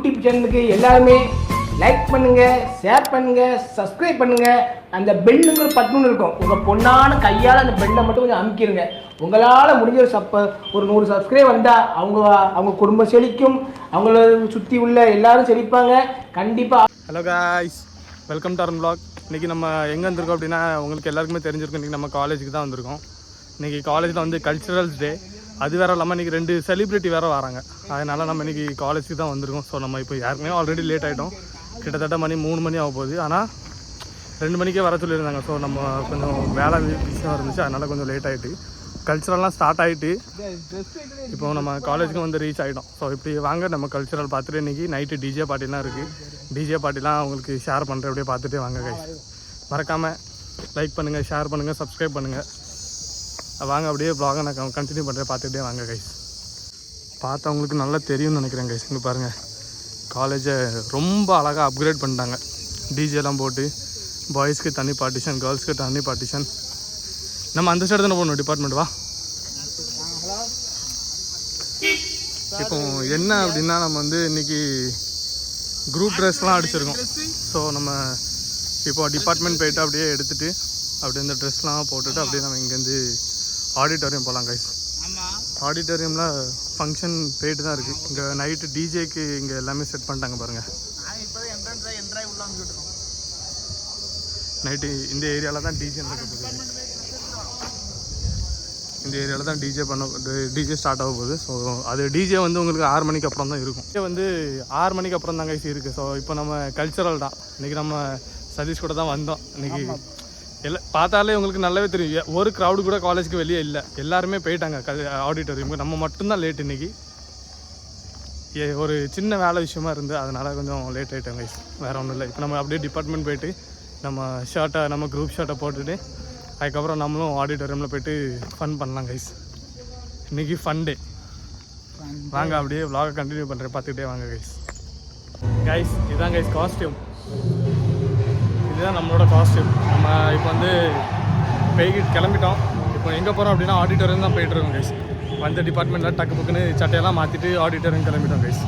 YouTube சேனலுக்கு எல்லாருமே like பண்ணுங்கள், ஷேர் பண்ணுங்கள், சப்ஸ்கிரைப் பண்ணுங்கள். அந்த பெல்லுங்கிற பட்டன் இருக்கும், உங்கள் பொண்ணான கையால் அந்த பெல்லை மட்டும் கொஞ்சம் அமுக்கிடுங்க. உங்களால் முடிஞ்ச ஒரு 100 சப்ஸ்கிரைப் வந்தால் அவங்க குடும்பம் செழிக்கும், அவங்கள சுற்றி உள்ள எல்லாரும் செழிப்பாங்க கண்டிப்பாக. Hello guys, welcome to Arun vlog. இன்றைக்கி நம்ம எங்கே வந்திருக்கோம் அப்படின்னா உங்களுக்கு எல்லாருக்குமே தெரிஞ்சிருக்கும். இன்றைக்கி நம்ம காலேஜுக்கு தான் வந்திருக்கோம். இன்றைக்கி காலேஜில் வந்து கல்ச்சுரல்ஸ் டே. அது வேறு இல்லாமல் இன்றைக்கி 2 செலிப்ரிட்டி வேறு வராங்க. அதனால் நம்ம இன்றைக்கி காலேஜுக்கு தான் வந்திருக்கோம். ஸோ நம்ம இப்போ யாருக்குமே ஆல்ரெடி லேட் ஆகிட்டோம். கிட்டத்தட்ட 3 மணி ஆக போகுது. ஆனால் 2 மணிக்கே வர சொல்லியிருந்தாங்க. ஸோ நம்ம கொஞ்சம் வேலை விஷயம் இருந்துச்சு, அதனால் கொஞ்சம் லேட் ஆகிட்டு கல்ச்சுரல்லாம் ஸ்டார்ட் ஆகிட்டு இப்போ நம்ம காலேஜுக்கும் வந்து ரீச் ஆகிட்டோம். ஸோ இப்படி வாங்க நம்ம கல்ச்சுரல் பார்த்துட்டு இன்றைக்கி நைட்டு டிஜே பார்ட்டிலாம் இருக்குது. டிஜே பார்ட்டிலாம் உங்களுக்கு ஷேர் பண்ணுறேன், அப்படியே பார்த்துட்டே வாங்க கைஸ். மறக்காமல் லைக் பண்ணுங்கள், ஷேர் பண்ணுங்கள், சப்ஸ்கிரைப் பண்ணுங்கள். வாங்க அப்படியே வ்ளாகை நான் கண்டினியூ பண்ணுறேன், பார்த்துக்கிட்டே வாங்க கைஸ். பார்த்தவங்களுக்கு நல்லா தெரியும்னு நினைக்கிறேன் கைஸ். இங்கே பாருங்கள், காலேஜை ரொம்ப அழகாக அப்கிரேட் பண்ணிட்டாங்க. டிஜேலாம் போட்டு பாய்ஸ்க்கு தனி பார்ட்டிஷன், கேர்ள்ஸ்க்கு தனி பார்ட்டிஷன். நம்ம அந்த சைடு தானே போகணும் டிபார்ட்மெண்ட். வா. இப்போ என்ன அப்படின்னா நம்ம வந்து இன்றைக்கி குரூப் ட்ரெஸ்லாம் அடிச்சிருக்கோம். ஸோ நம்ம இப்போ டிபார்ட்மெண்ட் போய்ட்டு அப்படியே எடுத்துகிட்டு அப்படியே இந்த ட்ரெஸ்லாம் போட்டுட்டு அப்படியே நம்ம இங்கேருந்து ஆடிட்டோரியம் போகலாம் கைஸ். ஆடிட்டோரியமில் ஃபங்க்ஷன் போயிட்டு தான் இருக்குது. இங்கே நைட்டு டிஜேக்கு இங்கே எல்லாமே செட் பண்ணிட்டாங்க பாருங்கள். நைட்டு இந்த ஏரியாவில் தான் டிஜே நடக்க போகுது. இந்த ஏரியாவில் தான் டிஜே ஸ்டார்ட் ஆக போகுது. ஸோ அது டிஜே வந்து உங்களுக்கு 6 மணிக்கு அப்புறம் தான் இருக்கும். டிஜே வந்து 6 மணிக்கு அப்புறம் தான் கைஸ் இருக்குது. ஸோ இப்போ நம்ம கல்ச்சுரல் தான். இன்றைக்கி நம்ம சதீஷ் கூட தான் வந்தோம். இன்றைக்கி எல்லாம் பார்த்தாலே உங்களுக்கு நல்லாவே தெரியும், ஒரு க்ரௌடு கூட காலேஜுக்கு வெளியே இல்லை, எல்லாருமே போயிட்டாங்க ஆடிட்டோரியமுக்கு. நம்ம மட்டும்தான் லேட். இன்றைக்கி ஒரு சின்ன வேலை விஷயமா இருந்து அதனால் கொஞ்சம் லேட் ஆகிட்டோம் கைஸ். வேறு ஒன்றும் இல்லை. இப்போ நம்ம அப்படியே டிபார்ட்மெண்ட் போய்ட்டு நம்ம குரூப் ஷர்ட்டை போட்டுட்டு அதுக்கப்புறம் நம்மளும் ஆடிட்டோரியமில் போய்ட்டு ஃபன் பண்ணலாம் கைஸ். இன்றைக்கி ஃபன் டே. வாங்க அப்படியே vlog கண்டினியூ பண்ணுறேன், பார்த்துக்கிட்டே வாங்க கைஸ். கைஸ் இதுதான் கைஸ் காஸ்டியூம். இதுதான் நம்மளோட காஸ்டியூம். நம்ம இப்போ வந்து கிளம்பிட்டோம். இப்போ எங்கே போகிறோம் அப்படின்னா ஆடிட்டோரியம் தான் போயிட்டுருக்கோம் கைஸ். வந்து டிபார்ட்மெண்ட்டில் டக்கு புக்குன்னு சட்டையெல்லாம் மாற்றிட்டு ஆடிட்டோரியம் கிளம்பிட்டோம் கைஸ்.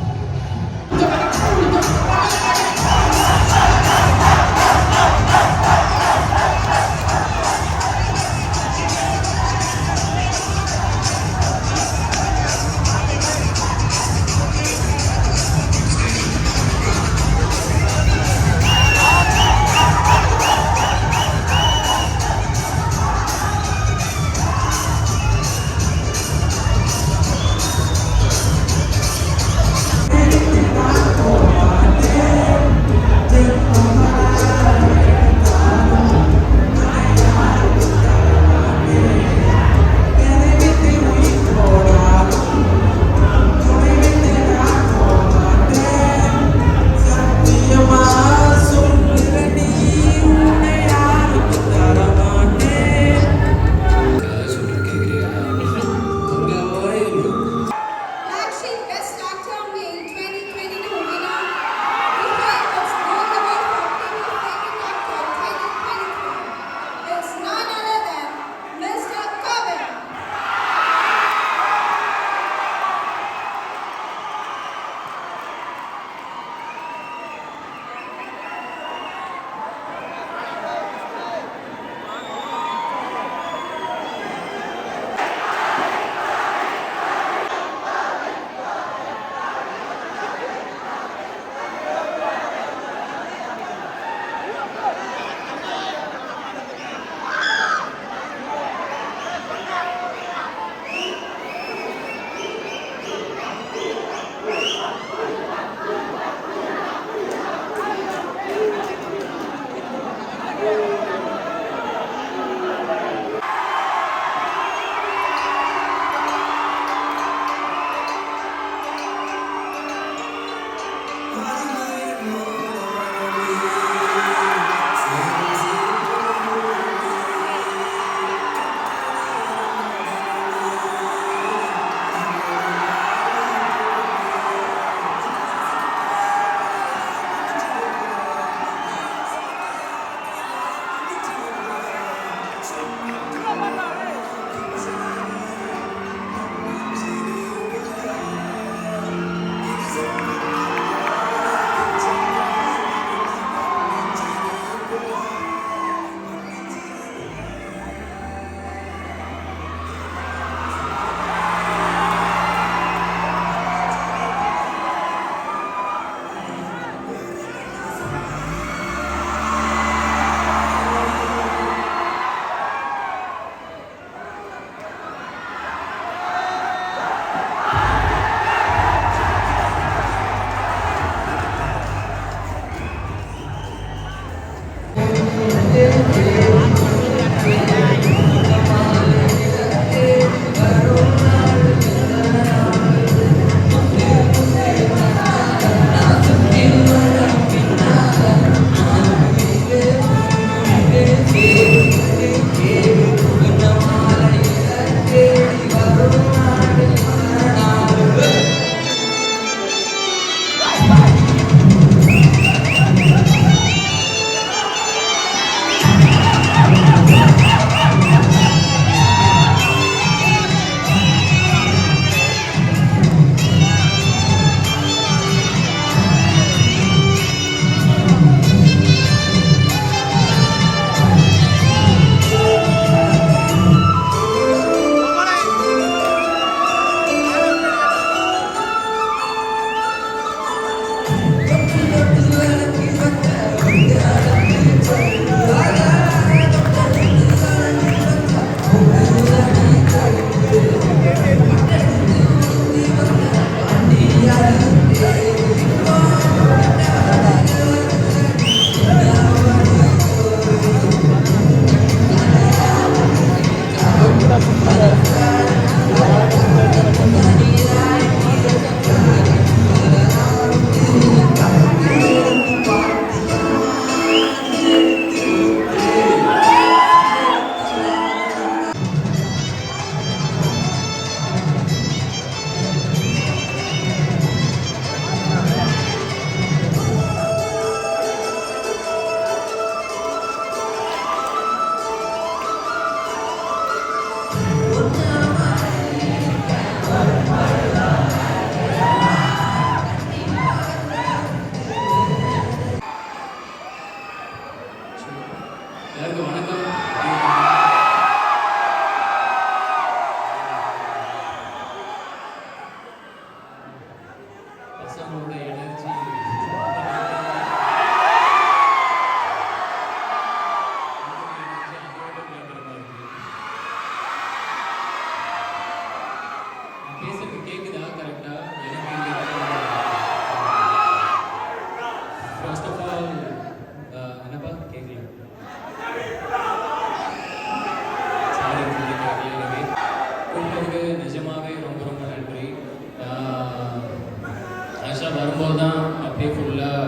வரும்போது தான் அப்படியே ஃபுல்லாக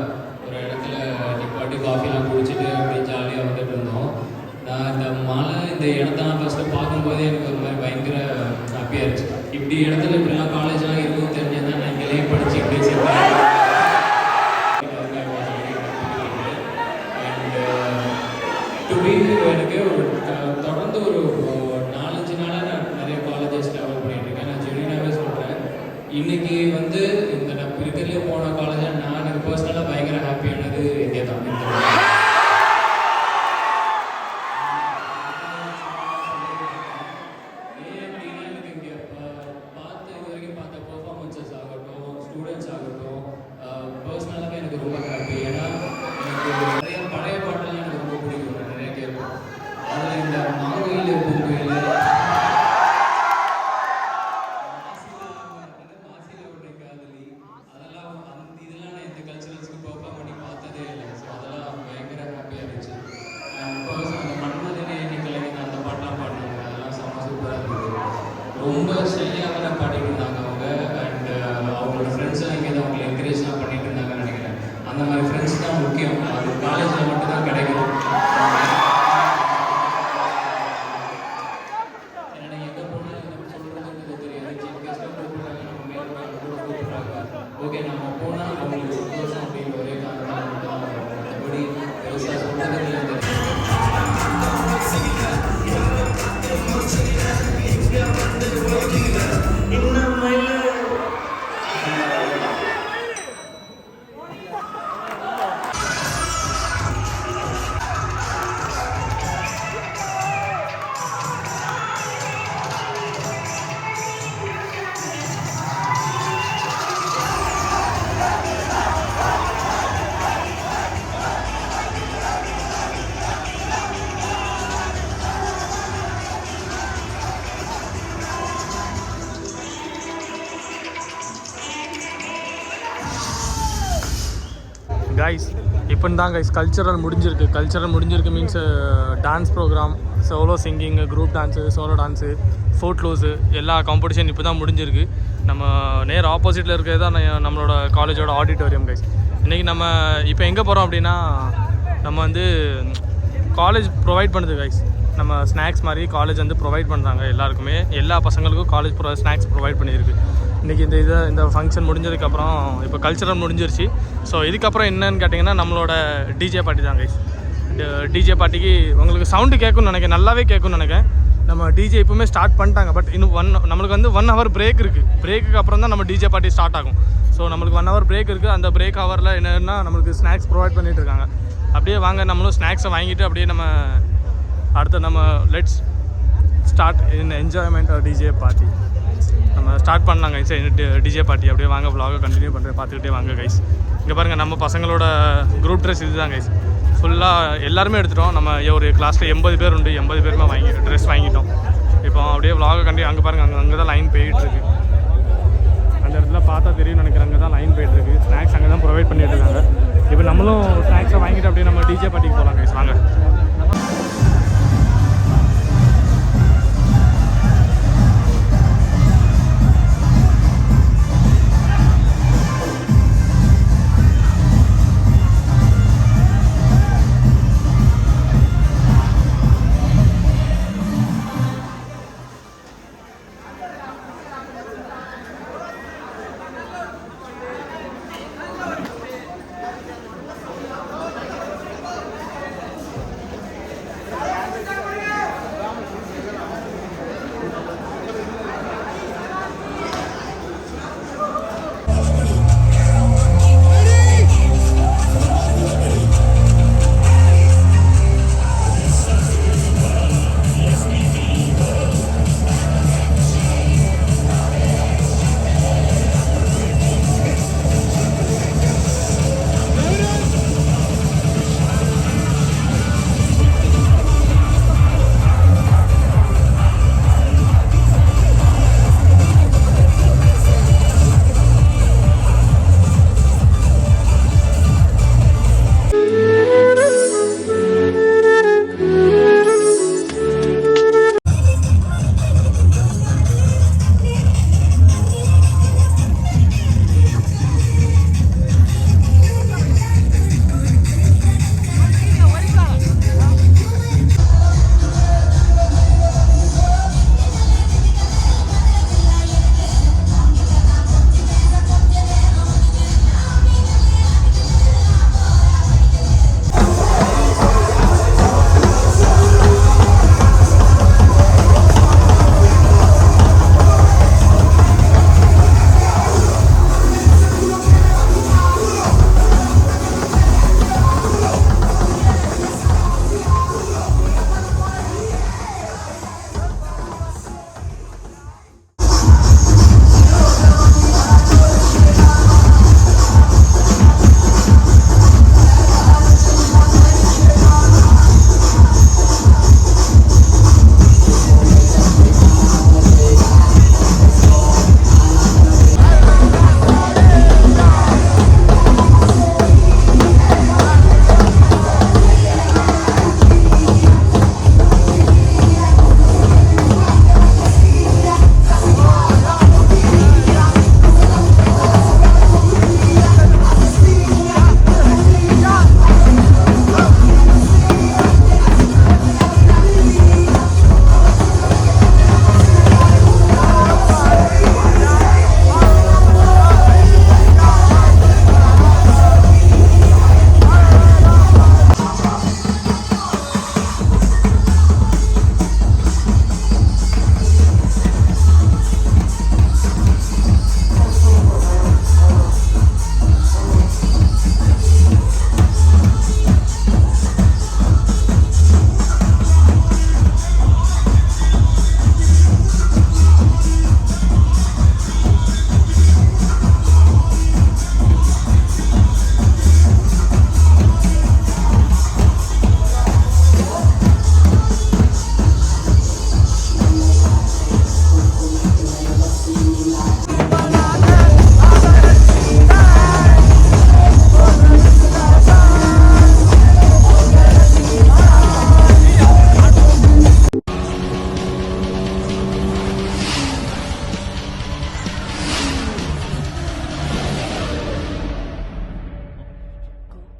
ஒரு இடத்துல நிப்பாட்டி காஃபிலாம் குடிச்சிட்டு அப்படியே ஜாலியாக வந்துட்டு இருந்தோம். நான் இந்த மலை இந்த இடத்த நான் ஃபஸ்ட்டு பார்க்கும்போதே எனக்கு ஒரு மாதிரி பயங்கர ஹாப்பியாக இருந்துச்சு. இப்படி இடத்துல இப்படிலாம் காலேஜ்லாம் இருக்கும் தெரிஞ்சதான் நான் இங்கேயே படித்து இப்படியே சேர்ந்தேன். எனக்கு ஒரு தொடர்ந்து ஒரு 4-5 நாளாக நான் நிறைய காலேஜஸ் ட்ராவல் பண்ணிட்டு இருக்கேன். நான் ஜெனினாவே சொல்கிறேன், இன்னைக்கு வந்து இந்த நான் இருக்கிறதுலே போன காலேஜாக நான் எனக்கு பர்சனலாக பயங்கர ஹாப்பியானது இங்கே தான். ஏன் அப்படின்னா எனக்கு இங்கே இது வரைக்கும் பார்த்த பர்ஃபார்மன்ஸஸ் ஆகட்டும், ஸ்டூடெண்ட்ஸ் ஆகட்டும், பர்சனலாகவே எனக்கு ரொம்ப ஹாப்பி. ஏன்னா எனக்கு நிறைய பழைய பாட்டெல்லாம் எனக்கு ரொம்ப பிடிக்கும், நான் நிறைய கேட்பேன். அதில் இந்த மாங்குயில் பூங்குயில் மாசில ஒரு காதலி அதெல்லாம் இதெல்லாம் நான் இந்த கல்ச்சரல்ஸ்க்கு பெர்ஃபார்ம் பண்ணி பார்த்ததே இல்லை. ஸோ அதெல்லாம் பயங்கர ஹாப்பியாக இருந்துச்சு. அண்ட் அந்த மன்மதனே நிக்கலைங்க அந்த பாட்டெலாம் பாடினாங்க, அதெல்லாம் செம்ம சூப்பராக இருந்தது. ரொம்ப ஷையாக தான் பாடிட்டு இருந்தாங்க அவங்க. அண்ட் அவங்களோட ஃப்ரெண்ட்ஸும் இங்கே தான் அவங்களை என்கரேஜ்லாம் பண்ணிட்டு இருந்தாங்கன்னு நினைக்கிறேன். அந்த மாதிரி ஃப்ரெண்ட்ஸ் தான் முக்கியம், அது காலேஜில் மட்டும் தான் கிடைக்கும். ஓகே, நம்ம போனால் அவங்களுக்கு சந்தோஷம் அப்படிங்கிற ஒரே காரணம் மட்டும் மற்றபடி பெருசாக சொல்கிறது இல்லை. கைஸ் இப்போ தான் கைஸ் கல்ச்சரல் முடிஞ்சிருக்கு means dance programme, solo singing, group dance, solo dance, ஃபோட் லூஸு எல்லா காம்படிஷன் இப்போ தான் முடிஞ்சிருக்கு. நம்ம நேர் ஆப்போசிட்டில் இருக்கிறது தான் நம்மளோட காலேஜோட ஆடிட்டோரியம் கைஸ். இன்றைக்கி நம்ம இப்போ எங்கே போகிறோம் அப்படின்னா, நம்ம வந்து காலேஜ் ப்ரொவைட் பண்ணுது கைஸ். நம்ம ஸ்நாக்ஸ் மாதிரி காலேஜ் வந்து ப்ரொவைட் பண்ணுறாங்க எல்லாருக்குமே, எல்லா பசங்களுக்கும் காலேஜ் ஸ்நாக்ஸ் ப்ரொவைட் பண்ணியிருக்கு. இன்றைக்கி இந்த ஃபங்க்ஷன் முடிஞ்சதுக்கப்புறம் இப்போ கல்ச்சரல் முடிஞ்சிருச்சு. ஸோ இதுக்கப்புறம் என்னன்னு கேட்டிங்கன்னா நம்மளோட டிஜே பார்ட்டி தான் கைஸ். டிஜே பார்ட்டிக்கு உங்களுக்கு சவுண்டு கேட்கும்னு நினைக்கிறேன், நல்லாவே கேட்கும்னு நினைக்கிறேன். நம்ம டிஜே இப்போவுமே ஸ்டார்ட் பண்ணிட்டாங்க. பட் இன்னும் நம்மளுக்கு வந்து 1 hour பிரேக் இருக்குது. பிரேக்குக்கு அப்புறம் தான் நம்ம டிஜே பார்ட்டி ஸ்டார்ட் ஆகும். ஸோ நம்மளுக்கு 1 hour பிரேக் இருக்குது. அந்த பிரேக் ஹவரில் என்னென்னா நம்மளுக்கு ஸ்நாக்ஸ் ப்ரொவைட் பண்ணிகிட்டு இருக்காங்க. அப்படியே வாங்க நம்மளும் ஸ்நாக்ஸை வாங்கிட்டு அப்படியே நம்ம அடுத்து நம்ம let's start in enjoyment DJ party நம்ம ஸ்டார்ட் பண்ணலாம் கைஸ். டிஜே பார்ட்டி அப்படியே வாங்க vlog கண்டினியூ பண்ணுறேன், பார்த்துக்கிட்டே வாங்க கைஸ். இங்கே பாருங்கள் நம்ம பசங்களோட குரூப் ட்ரெஸ் இது தான் கைஸ். ஃபுல்லாக எல்லாருமே எடுத்துட்டோம். நம்ம ஒரு கிளாஸில் 80 பேர் உண்டு, 80 பேருமே ட்ரெஸ் வாங்கிட்டோம். இப்போ அப்படியே vlog கண்டினியூ. அங்கே பாருங்கள், அங்கே தான் லைன் போயிட்டுருக்கு. அந்த இடத்துல பார்த்தா தெரியும் நினைக்கிறேன், அங்கே தான் லைன் போயிட்டுருக்கு. ஸ்நாக்ஸ் அங்கே தான் ப்ரொவைட் பண்ணிட்டு இருக்காங்க. இப்போ நம்மளும் ஸ்நாக்ஸை வாங்கிட்டு அப்படியே நம்ம டிஜே பார்ட்டிக்கு போகலாம் கைஸ் வாங்க.